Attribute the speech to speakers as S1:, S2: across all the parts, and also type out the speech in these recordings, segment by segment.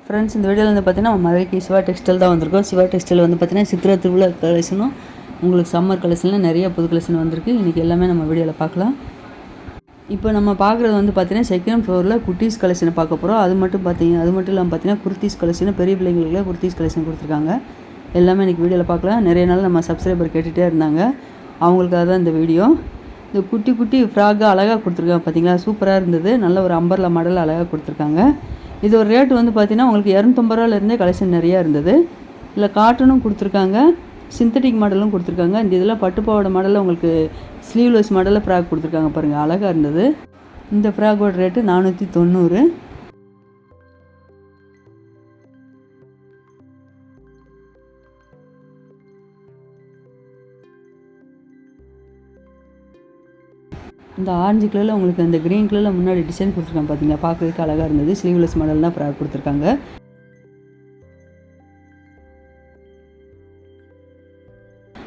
S1: Friends, இந்த வீடியோவில் வந்து பார்த்தீங்கன்னா மதுரைக்கு சிவா டெக்ஸ்டைல் தான் வந்திருக்கோம். சிவா டெக்ஸ்டைல் வந்து பார்த்தீங்கன்னா சித்திரை திருவிழா கலெக்ஷனும் உங்களுக்கு சம்மர் கலெக்ஷனில் நிறைய புது கலெக்ஷன் வந்திருக்கு. இன்றைக்கி எல்லாமே நம்ம வீடியோவில் பார்க்கலாம். இப்போ நம்ம பார்க்குறது வந்து பார்த்தீங்கன்னா செகண்ட் ஃப்ளோரில் குட்டீஸ் கலெக்ஷனை பார்க்க போகிறோம். அது மட்டும் இல்லாமல் பார்த்தீங்கன்னா குர்த்திஸ் கலெக்ஷன், பெரிய பிள்ளைங்களுக்கு குர்த்திஸ் கலெக்ஷன் கொடுத்துருக்காங்க. எல்லாமே இன்றைக்கி வீடியோவில் பார்க்கலாம். நிறைய நாள் நம்ம சப்ஸ்கிரைபர் கேட்டுகிட்டே இருந்தாங்க, அவங்களுக்காக தான் இந்த வீடியோ. இந்த குட்டி குட்டி ஃப்ராக்கு அழகாக கொடுத்துருக்காங்க, பார்த்தீங்களா? சூப்பராக இருந்தது. நல்ல ஒரு அம்பர்லா மாடல் அழகாக கொடுத்துருக்காங்க. இது ஒரு ரேட்டு வந்து பார்த்திங்கன்னா உங்களுக்கு 250 ரூபாலேருந்தே கலெக்ஷன் நிறையா இருந்தது. இல்லை காட்டனும் கொடுத்துருக்காங்க, சிந்தட்டிக் மாடலும் கொடுத்துருக்காங்க. இந்த இதெல்லாம் பட்டுப்பாவோட மாடலில் உங்களுக்கு ஸ்லீவ்லெஸ் மாடலில் ஃப்ராக் கொடுத்துருக்காங்க. பாருங்கள், அழகாக இருந்தது. இந்த ஃப்ராக்கோட ரேட்டு 490. இந்த ஆரஞ்சு கலரில் உங்களுக்கு அந்த க்ரீன் கலரில் முன்னாடி டிசைன் கொடுத்துருக்காங்க, பார்த்தீங்களா? பார்க்குறதுக்கு அழகாக இருந்தது. ஸ்லீவ்லெஸ் மாடல் தான் ஃப்ராக் கொடுத்துருக்காங்க.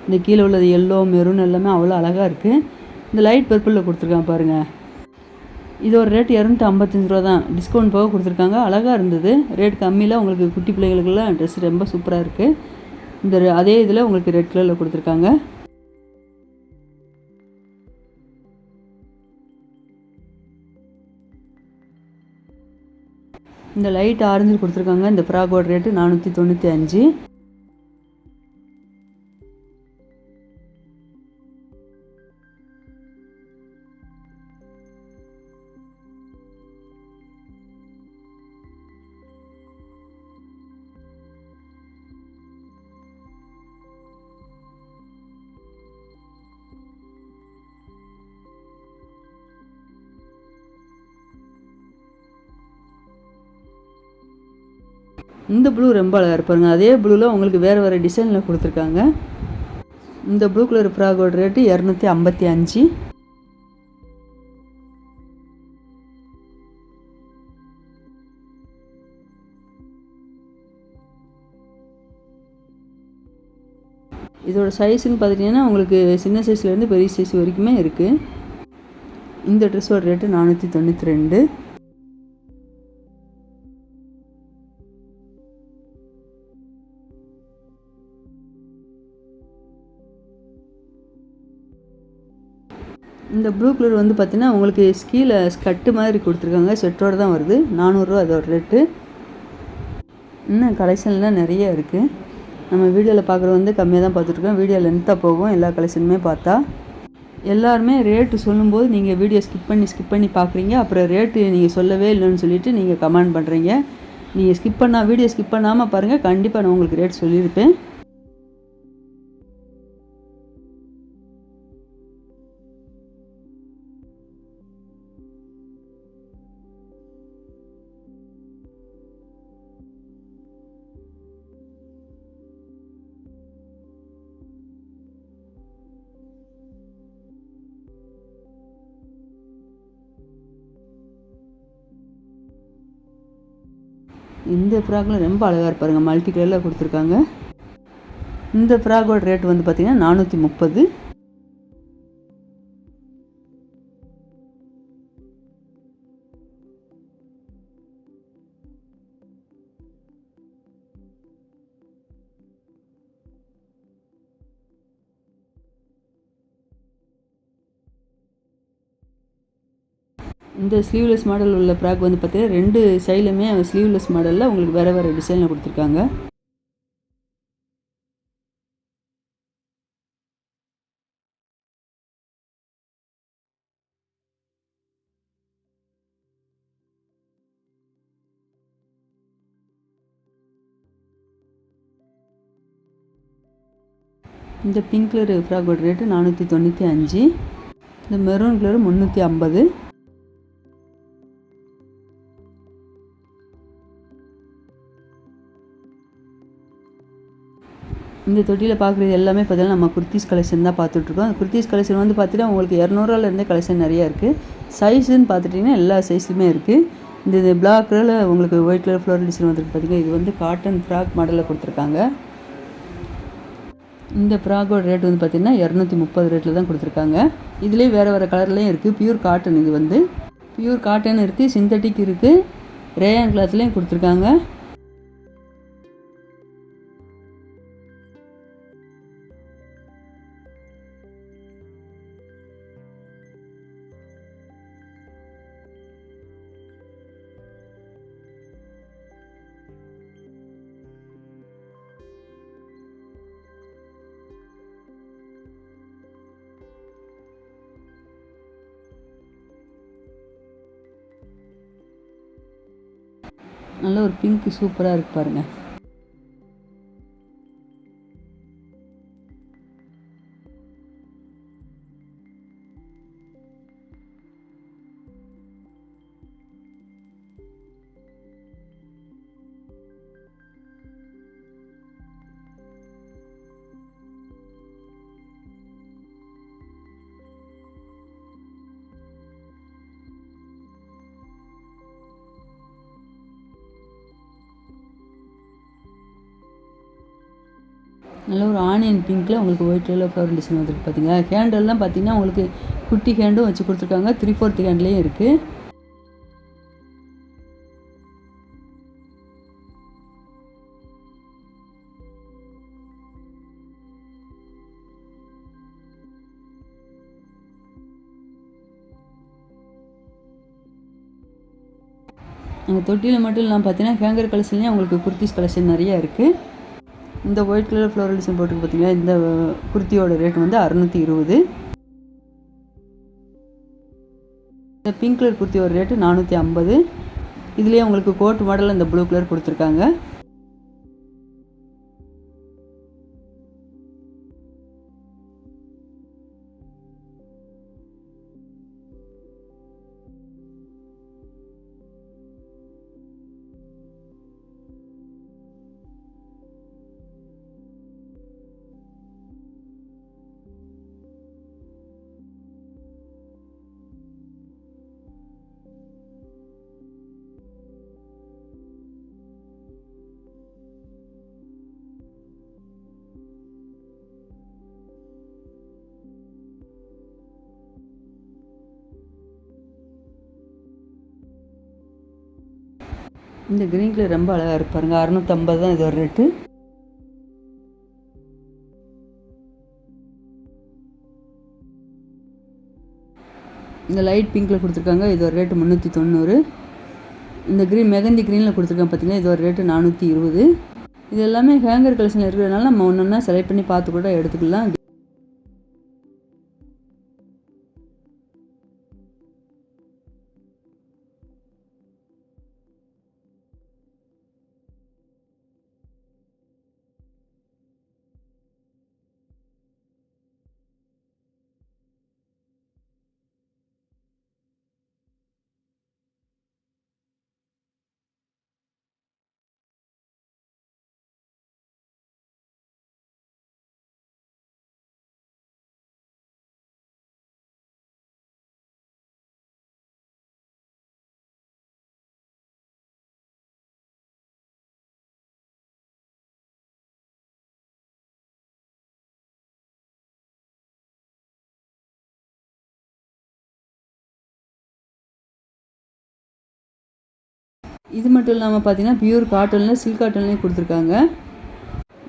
S1: இந்த கீழே உள்ளது எல்லோ, மெரூன் எல்லாமே அவ்வளோ அழகாக இருக்குது. இந்த லைட் பர்பிளில் கொடுத்துருக்காங்க பாருங்கள். இதோட ரேட் 255 ரூபா தான், டிஸ்கவுண்ட் போக கொடுத்துருக்காங்க. அழகாக இருந்தது. ரேட் கம்மியில் உங்களுக்கு குட்டி பிள்ளைகளுக்கெல்லாம் ட்ரெஸ் ரொம்ப சூப்பராக இருக்குது. இந்த அதே இதில் உங்களுக்கு ரெட் கலரில் கொடுத்துருக்காங்க. இந்த லைட் ஆரஞ்சு கொடுத்துருக்காங்க. இந்த ஃப்ராக்கோட ரேட்டு 495. இந்த ப்ளூ ரொம்ப அழகாக இருப்பாருங்க. அதே ப்ளூவில் உங்களுக்கு வேறு டிசைனில் கொடுத்துருக்காங்க. இந்த ப்ளூ கலர் ஃப்ராகோட ரேட்டு 255. இதோட சைஸ்ன்னு பார்த்துட்டிங்கன்னா உங்களுக்கு சின்ன சைஸ்லேருந்து பெரிய சைஸ் வரைக்குமே இருக்குது. இந்த ட்ரெஸ்ஸோட ரேட்டு 492. இந்த ப்ளூ கலர் வந்து பார்த்திங்கன்னா உங்களுக்கு கீழே ஸ்கட்டு மாதிரி கொடுத்துருக்காங்க. செட்டோடு தான் வருது. 400 ரூபா அதோட ரேட்டு. இன்னும் கலெக்ஷன்லாம் நிறைய இருக்குது. நம்ம வீடியோவில் பார்க்குறது வந்து கம்மியாக தான் பார்த்துட்ருக்கோம். வீடியோ லென்த்தாக போகும் எல்லா கலெக்ஷனுமே பார்த்தா. எல்லாருமே ரேட்டு சொல்லும்போது நீங்கள் வீடியோ ஸ்கிப் பண்ணி பார்க்குறீங்க. அப்புறம் ரேட்டு நீங்கள் சொல்லவே இல்லைன்னு சொல்லிவிட்டு நீங்கள் கமெண்ட் பண்ணுறீங்க. நீங்கள் வீடியோ ஸ்கிப் பண்ணாமல் பாருங்கள், கண்டிப்பாக நான் உங்களுக்கு ரேட் சொல்லியிருப்பேன். இந்த ஃப்ராக்கில் ரொம்ப அழகாக இருப்பாருங்க, மல்டி கலரில் கொடுத்துருக்காங்க. இந்த ஃப்ராக்கோட ரேட் வந்து பார்த்திங்கன்னா 430. இந்த ஸ்லீவ்லெஸ் மாடல் உள்ள ஃப்ராக் வந்து பார்த்தீங்கன்னா 2 சைடுமே ஸ்லீவ்லெஸ் மாடலில் உங்களுக்கு வேறு டிசைனில் கொடுத்துருக்காங்க. இந்த பிங்க் கலர் ஃப்ராக்கோட ரேட்டு 495. இந்த மெரூன் கலர் 350. இந்த தொட்டியில் பார்க்குறது எல்லாமே பார்த்தீங்கன்னா நம்ம குர்த்திஸ் கலெக்ஷன் தான் பார்த்துட்ருக்கோம். குர்த்திஸ் கலெக்ஷன் வந்து பார்த்தீங்கன்னா உங்களுக்கு 200 ரூபாலேருந்தே கலெக்ஷன் நிறையா இருக்குது. சைஸுன்னு பார்த்துட்டிங்கன்னா எல்லா சைஸ்லையுமே இருக்குது. இந்த பிளாக் கலரில் உங்களுக்கு ஒயிட் கலர் ஃப்ளோரல் டிசைன் வந்துருக்கு, பார்த்தீங்கன்னா இது வந்து காட்டன் ஃப்ராக் மாடலில் கொடுத்துருக்காங்க. இந்த ஃப்ராக்கோட ரேட் வந்து பார்த்திங்கன்னா 230 ரேட்டில் தான் கொடுத்துருக்காங்க. இதுலேயே வேறு கலர்லேயும் இருக்குது. பியூர் காட்டன், இது வந்து பியூர் காட்டன் இருக்குது, சிந்தட்டிக் இருக்குது, ரேயான் கிளாத்லேயும் கொடுத்துருக்காங்க. நல்ல ஒரு பிங்க் சூப்பராக இருக்கு பாருங்கள். நல்ல ஒரு ஆனியன் பிங்க்கில் உங்களுக்கு ஒயிட் கலரில் ஃப்ளவர் டிசைன் வந்துருக்கு பார்த்தீங்களா. கேண்டல்லாம் பார்த்தீங்கன்னா உங்களுக்கு குட்டி கேண்டும் வச்சு கொடுத்துருக்காங்க, 3/4 கேண்ட்லேயும் இருக்குது. எங்கள் தொட்டியில் மட்டும் இல்லாமல் பார்த்தீங்கன்னா ஹேங்கர் கலெக்ஷன்லேயும் உங்களுக்கு குர்த்திஸ் கலெக்ஷன் நிறையா இருக்குது. இந்த ஒயிட் கலர் ஃப்ளவர் டிசைன் போட்டுருக்கு பார்த்தீங்கன்னா, இந்த குர்த்தியோட ரேட் வந்து 620. இந்த பிங்க் கலர் குர்த்தியோட ரேட்டு 450. இதுலேயே உங்களுக்கு கோட் மாடலில் இந்த ப்ளூ கலர் கொடுத்துருக்காங்க. இந்த க்ரீன் கலர் ரொம்ப அழகாக இருப்பாருங்க. 650 தான் இதோட ரேட்டு. இந்த லைட் பிங்க்கில் கொடுத்துருக்காங்க, இதோட ரேட்டு 390. இந்த மெகந்தி க்ரீனில் கொடுத்துருக்காங்க பார்த்தீங்கன்னா, இதோட ரேட்டு 420. இது எல்லாமே ஹேங்கர் கலெக்ஷனில் இருக்கிறதுனால நம்ம ஒன்று ஒன்றா செலக்ட் பண்ணி பார்த்து கூட எடுத்துக்கலாம். இது மட்டும் இல்லாமல் பார்த்தீங்கன்னா பியூர் காட்டனில் சில்க் காட்டன்லேயும் கொடுத்துருக்காங்க.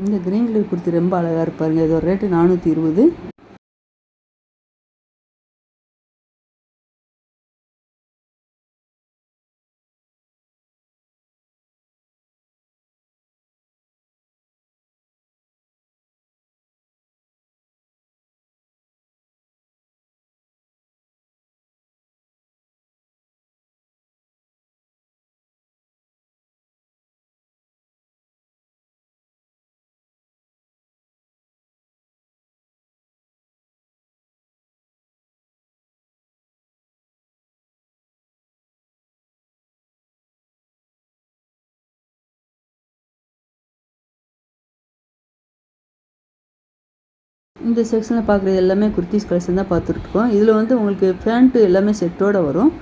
S1: இந்த க்ரீன் கலர் குர்த்தி ரொம்ப அழகாக இருப்பாருங்க. இதோட ரேட்டு 420. இந்த செக்ஷனில் பார்க்குறது எல்லாமே குர்த்திஸ் கலெக்ஷன் தான் பார்த்துட்ருக்கோம். இதில் வந்து உங்களுக்கு பேண்ட்டு எல்லாமே செட்டோடு வரும்.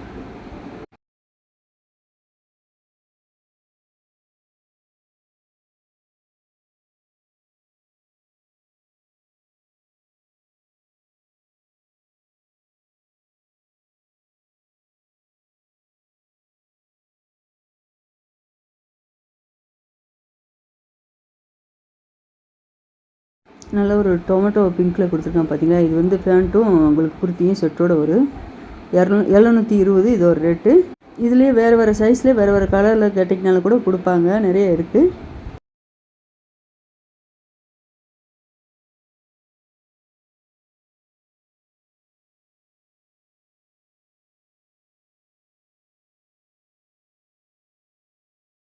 S1: நல்ல ஒரு டொமேட்டோ பிங்க்கில் கொடுத்துருக்காங்க பார்த்தீங்களா. இது வந்து பேண்ட்டும் உங்களுக்கு குர்த்தியும் செட்டோடு வரும். 720 இது ஒரு ரேட்டு. இதுலேயே வேறு வேறு சைஸ்லேயே வேறு வேறு கலரில் கேட்டிங்கனாலும் கூட கொடுப்பாங்க, நிறைய இருக்குது.